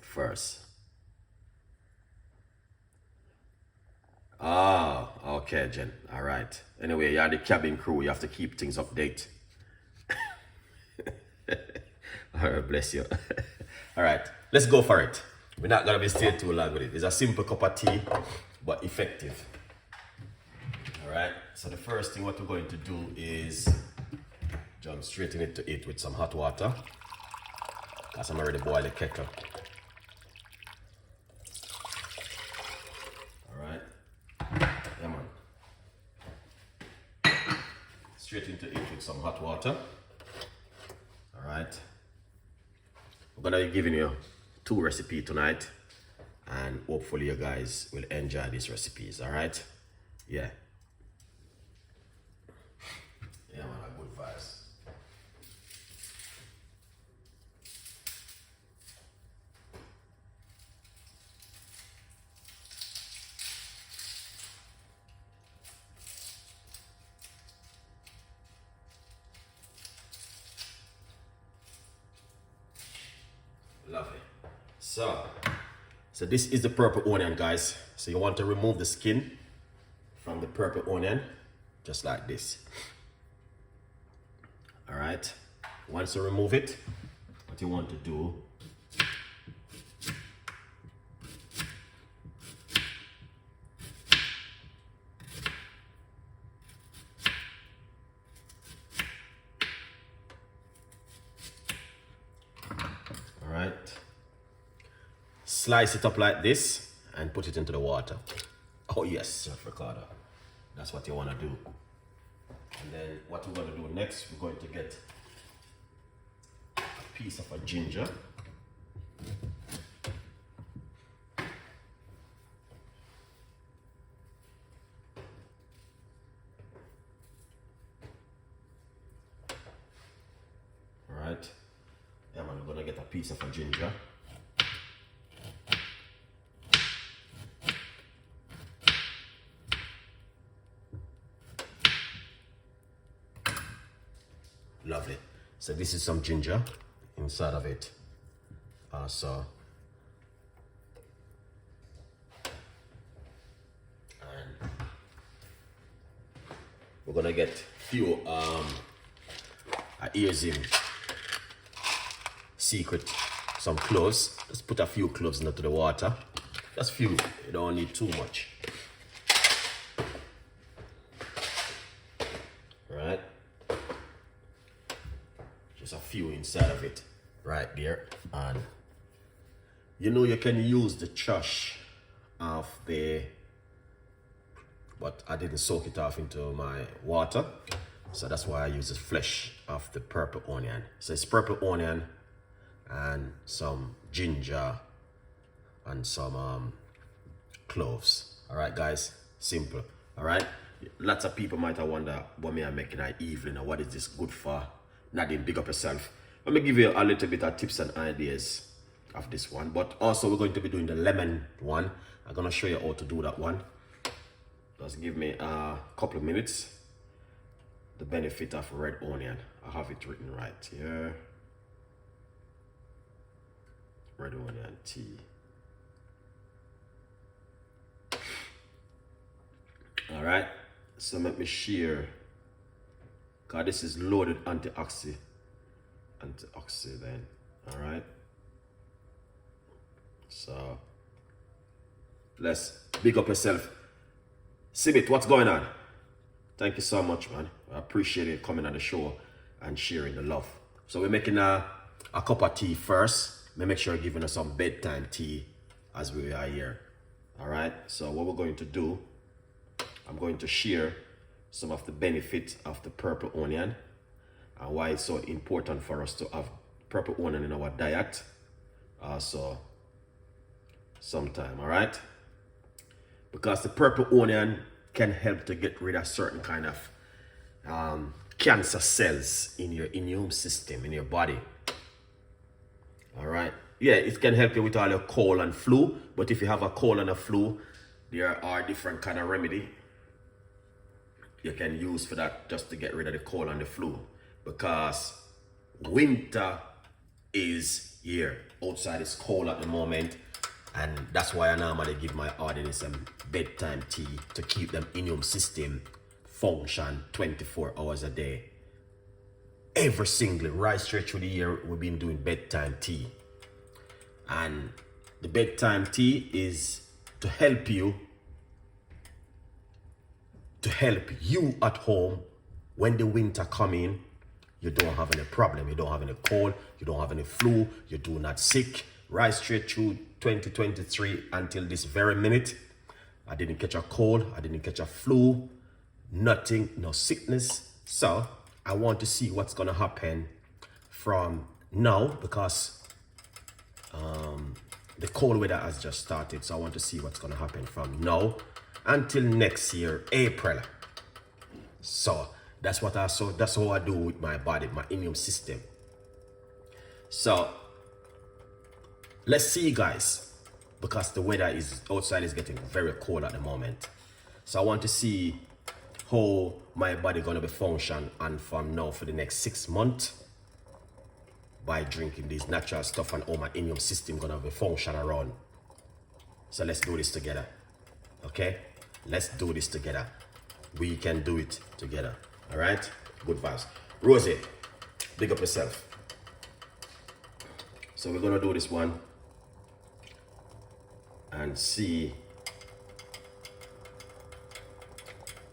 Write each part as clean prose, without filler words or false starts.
first. Ah, okay, Jen. All right. Anyway, you're the cabin crew. You have to keep things update. All right, bless you. All right, let's go for it. We're not gonna be staying too long with it. It's a simple cup of tea, but effective. All right. So the first thing what we're going to do is jump straight into it with some hot water, because I'm already boiling the kettle. All right. Yeah, man. Straight into it with some hot water. All right. We're gonna be giving you 2 recipes tonight, and hopefully you guys will enjoy these recipes. All right. Yeah. Yeah, man, good vibes. Lovely. So this is the purple onion, guys. So you want to remove the skin from the purple onion, just like this. All right. Once you remove it, what you want to do, all right, slice it up like this and put it into the water. Oh yes, Chef Ricardo. That's what you want to do. And then what we're going to do next, we're going to get a piece of a ginger. All right. Yeah, man, we're going to get a piece of a ginger. Lovely. So this is some ginger inside of it. And we're gonna get few here's him secret, some cloves. Let's put a few cloves into the water. Just few. You don't need too much. Right. A few inside of it right there. And you know you can use the trash of the, but I didn't soak it off into my water, so that's why I use the flesh of the purple onion. So it's purple onion and some ginger and some cloves. All right, guys, simple. All right, lots of people might have wonder what me I'm making at evening or what is this good for. Nadine, big up yourself. Let me give you a little bit of tips and ideas of this one, but also we're going to be doing the lemon one. I'm gonna show you how to do that one. Just give me a couple of minutes. The benefit of red onion. I have it written right here. Red onion tea. All right, so let me share. God, this is loaded antioxidant. All right. So let's big up yourself. Sibit, what's going on? Thank you so much, man. I appreciate it coming on the show and sharing the love. So we're making a cup of tea first. Make sure you're giving us some bedtime tea as we are here. All right. So what we're going to do, I'm going to share some of the benefits of the purple onion and why it's so important for us to have purple onion in our diet also sometime. All right, because the purple onion can help to get rid of certain kind of cancer cells in your immune system in your body. All right, yeah, it can help you with all your cold and flu, but if you have a cold and a flu, there are different kind of remedy you can use for that, just to get rid of the cold and the flu, because winter is here. Outside is cold at the moment, and that's why I normally give my audience some bedtime tea to keep them immune system function 24 hours a day. Every single right straight through the year we've been doing bedtime tea, and the bedtime tea is to help you at home when the winter come in. You don't have any problem, you don't have any cold, you don't have any flu, you do not sick. Right straight through 2023 until this very minute, I didn't catch a cold, I didn't catch a flu, nothing, no sickness. So I want to see what's gonna happen from now, because the cold weather has just started. So I want to see what's gonna happen from now until next year, April. So that's how I do with my body, my immune system. So let's see, guys, because the weather is outside is getting very cold at the moment. So I want to see how my body gonna be function and from now for the next 6 months by drinking these natural stuff, and how my immune system gonna be function around. So let's do this together. Okay? Let's do this together. We can do it together. All right, good vibes. Rosie, big up yourself. So we're gonna do this one and see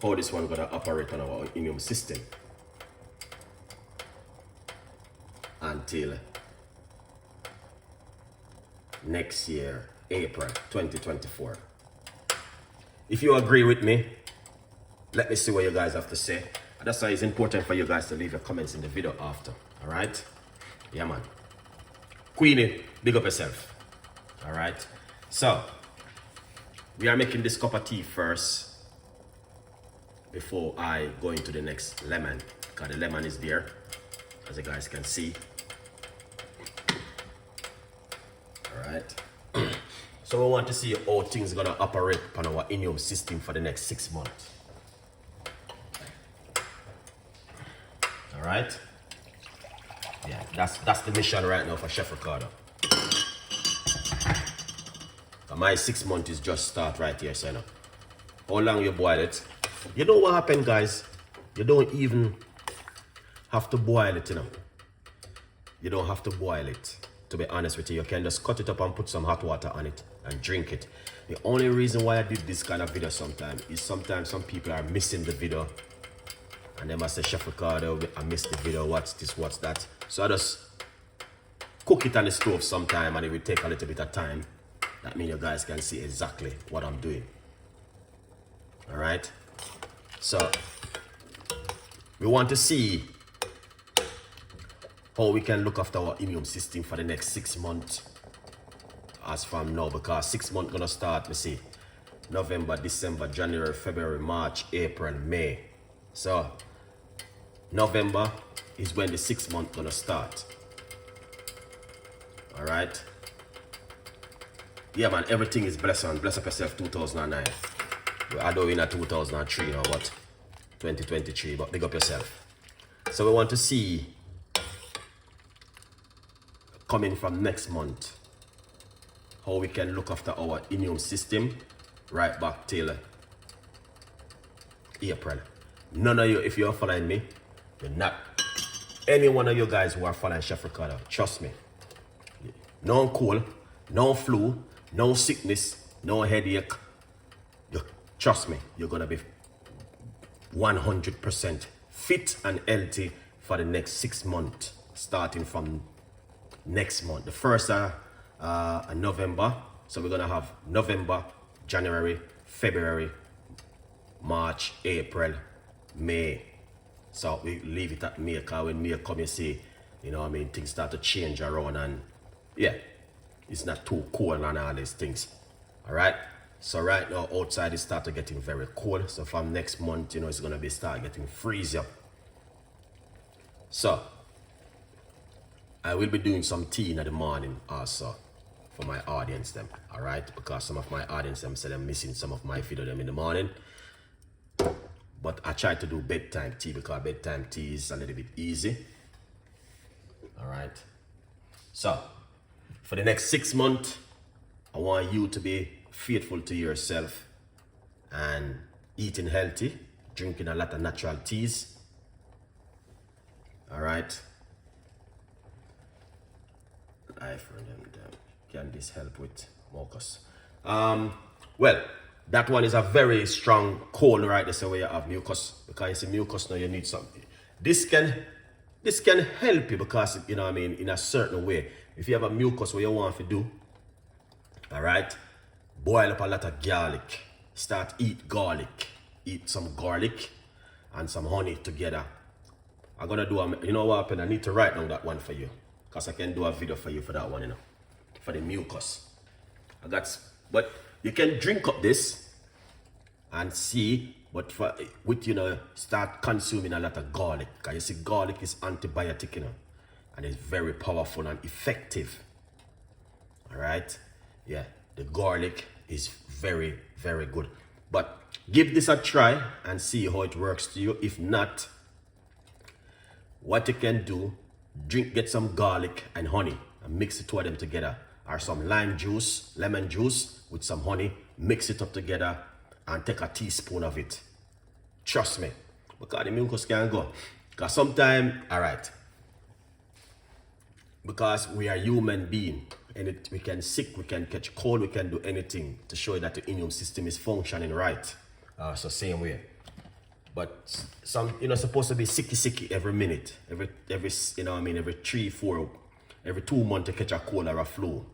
how this one gonna operate on our immune system until next year, April 2024. If you agree with me, let me see what you guys have to say. That's why it's important for you guys to leave your comments in the video after. All right? Yeah, man. Queenie, big up yourself. All right? So, we are making this cup of tea first before I go into the next lemon, because the lemon is there, as you guys can see. All right? So we want to see how things are gonna operate on our immune system for the next 6 months. All right? Yeah, that's the mission right now for Chef Ricardo. My 6 months is just start right here, so you know. How long you boil it? You know what happened, guys? You don't even have to boil it, you know. You don't have to boil it. To be honest with you, you can just cut it up and put some hot water on it and drink it. The only reason why I did this kind of video sometimes is sometimes some people are missing the video. And they must say, Chef Ricardo, I missed the video, what's this, what's that. So I just cook it on the stove sometime, and it will take a little bit of time. That means you guys can see exactly what I'm doing. All right? So we want to see how we can look after our immune system for the next 6 months as from now, because 6 months gonna start, let's see, November, December, January, February, March, April, May. So November is when the 6 month gonna start. All right? Yeah, man, everything is blessed on. Bless up yourself 2009. I know we're in 2003 now, but 2023, but big up yourself. So we want to see, coming from next month, how we can look after our immune system right back till April. None of you, if you're following me, you're not. Any one of you guys who are following Chef Ricardo, trust me. No cold, no flu, no sickness, no headache. Trust me, you're gonna be 100% fit and healthy for the next 6 months, starting from next month. The first November, so we're gonna have November, January, February, March, April, May. So we leave it at May, because when May come, you see, you know what I mean, things start to change around, and yeah, it's not too cold and all these things. All right? So right now, outside it started getting very cold. So from next month, you know, it's gonna be start getting freezy. So I will be doing some tea in the morning also for my audience them. All right? Because some of my audience them say they're missing some of my video them in the morning. But I try to do bedtime tea, because bedtime tea is a little bit easy. All right. So, for the next 6 months, I want you to be faithful to yourself and eating healthy, drinking a lot of natural teas. All right. Can this help with mucus? Well, that one is a very strong cold right there, so where you have mucus, because you see mucus now you need something. This can help you because, you know what I mean, in a certain way. If you have a mucus, what you want to do, all right, boil up a lot of garlic. Start eat garlic. Eat some garlic and some honey together. I'm gonna do you know what happened? I need to write down that one for you, because I can do a video for you for that one, you know, for the mucus. But you can drink up this and see, but you know, start consuming a lot of garlic, because you see garlic is antibiotic, you know, and it's very powerful and effective. All right, yeah, the garlic is very, very good. But give this a try and see how it works to you. If not, what you can do, get some garlic and honey and mix the two of them together, or some lemon juice with some honey, mix it up together and take a teaspoon of it. Trust me, because the mucus can go. Because sometimes, all right, because we are human being, and we can sick, we can catch cold, we can do anything to show you that the immune system is functioning right. So same way. But some, you know, supposed to be sicky every minute, every you know what I mean, every 3, 4, every 2 months to catch a cold or a flu.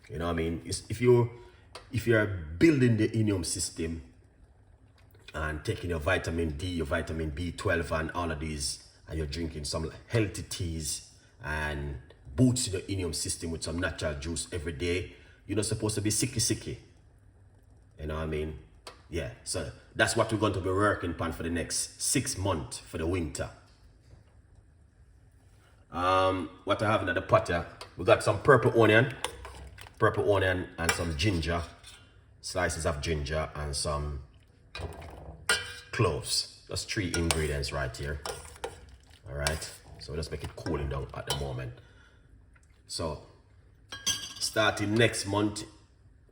You know what I mean? If you're building the immune system and taking your vitamin D, your vitamin B12 and all of these, and you're drinking some healthy teas and boosting your immune system with some natural juice every day, you're not supposed to be sicky. You know what I mean? Yeah, so that's what we're going to be working on for the next 6 months for the winter. What I have in the pot here, we got some purple onion and some ginger, slices of ginger and some cloves. That's 3 ingredients right here. All right, so let's make it cooling down at the moment. So starting next month,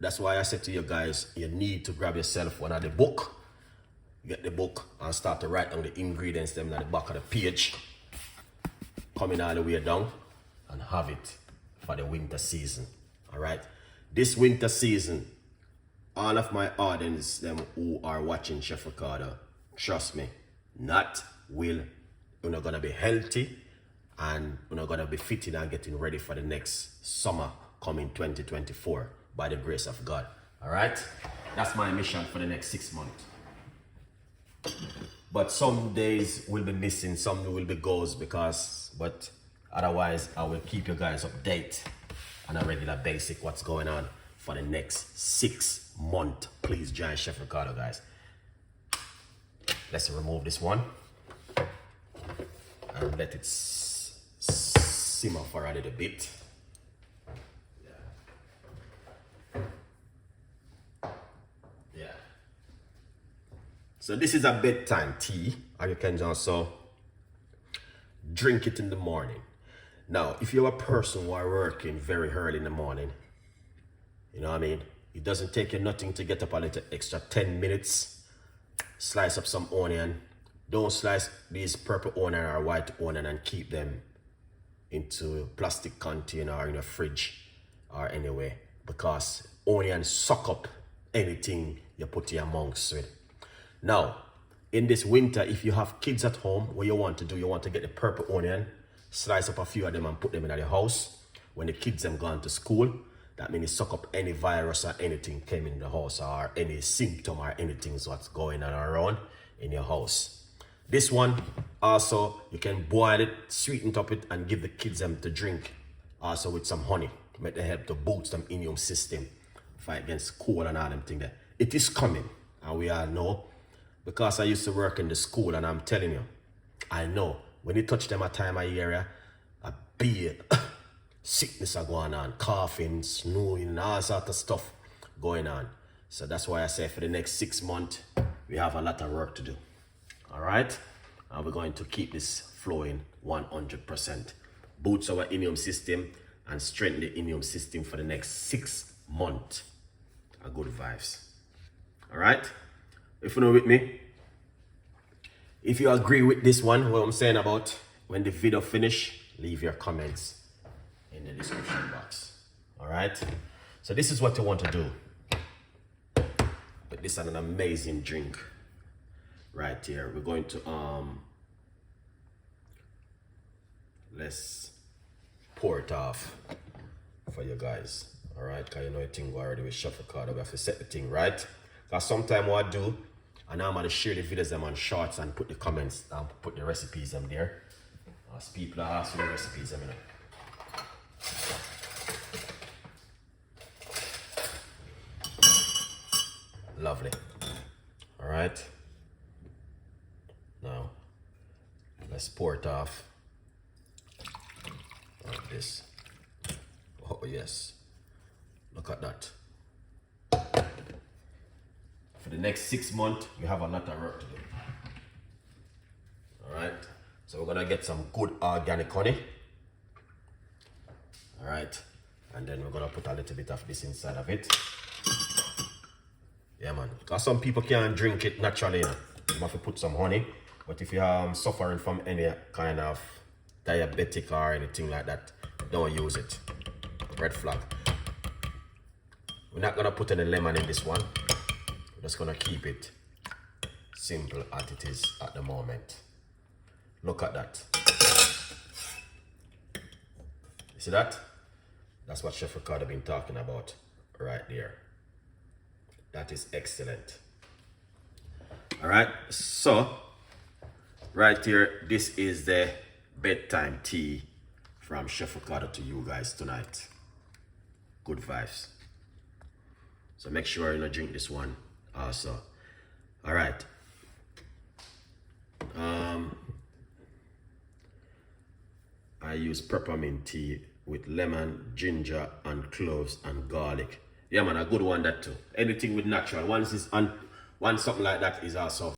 that's why I said to you guys, you need to grab yourself one of the book. Get the book and start to write down the ingredients them at the back of the page. Coming all the way down and have it for the winter season. All right. This winter season, all of my audience, them who are watching Chef Ricardo, trust me, you're not gonna be healthy and you're not gonna be fitting and getting ready for the next summer coming 2024 by the grace of God. All right. That's my mission for the next 6 months. But some days will be missing, some will be goes but otherwise I will keep you guys updated on a regular basis what's going on for the next 6 months. Please join Chef Ricardo, guys. Let's remove this one and let it simmer for a little bit. So this is a bedtime tea, and you can also drink it in the morning. Now, if you're a person who are working very early in the morning, you know what I mean? It doesn't take you nothing to get up a little extra 10 minutes, slice up some onion. Don't slice these purple onion or white onion and keep them into a plastic container or in a fridge or anywhere, because onion suck up anything you put your mouth with. Now, in this winter, if you have kids at home, what you want to do, you want to get the purple onion, slice up a few of them and put them in the house. When the kids have gone to school, that means it suck up any virus or anything came in the house, or any symptom or anything what's going on around in your house. This one, also, you can boil it, sweeten up it, and give the kids them to drink, also with some honey, to make them help to boost them immune system, fight against cold and all them things there. It is coming, and we all know. Because I used to work in the school, and I'm telling you, I know when you touch them a time of year, a big sickness are going on, coughing, snoring, all sort of stuff going on. So that's why I say for the next 6 months, we have a lot of work to do. All right? And we're going to keep this flowing 100%. Boost our immune system and strengthen the immune system for the next 6 months. A good vibes. All right? If you know with me, if you agree with this one, what I'm saying about when the video finish, leave your comments in the description box. All right? So this is what you want to do. But this is an amazing drink right here. We're going to let's pour it off for you guys. All right, because you know the thing already with Chef Ricardo. We have to set the thing right. Because sometimes what I do, and I'm going to share the videos them on shorts and put the comments and put the recipes them there. As people are asking the recipes them, you know. Lovely. All right. Now, let's pour it off like this. Oh yes. Look at that. For the next 6 months, you have a lot of work to do. All right. So we're gonna get some good organic honey. All right. And then we're gonna put a little bit of this inside of it. Yeah, man. Because some people can't drink it naturally, you know. You have to put some honey. But if you're suffering from any kind of diabetic or anything like that, don't use it. Red flag. We're not gonna put any lemon in this one. We're just gonna keep it simple as it is at the moment. Look at that. You see that? That's what Chef Ricardo been talking about right there. That is excellent. All right, so right here, this is the bedtime tea from Chef Ricardo to you guys tonight. Good vibes. So make sure you drink this one also. All right. I use peppermint tea with lemon, ginger, and cloves and garlic. Yeah, man, a good one that too. Anything with natural. Once something like that is also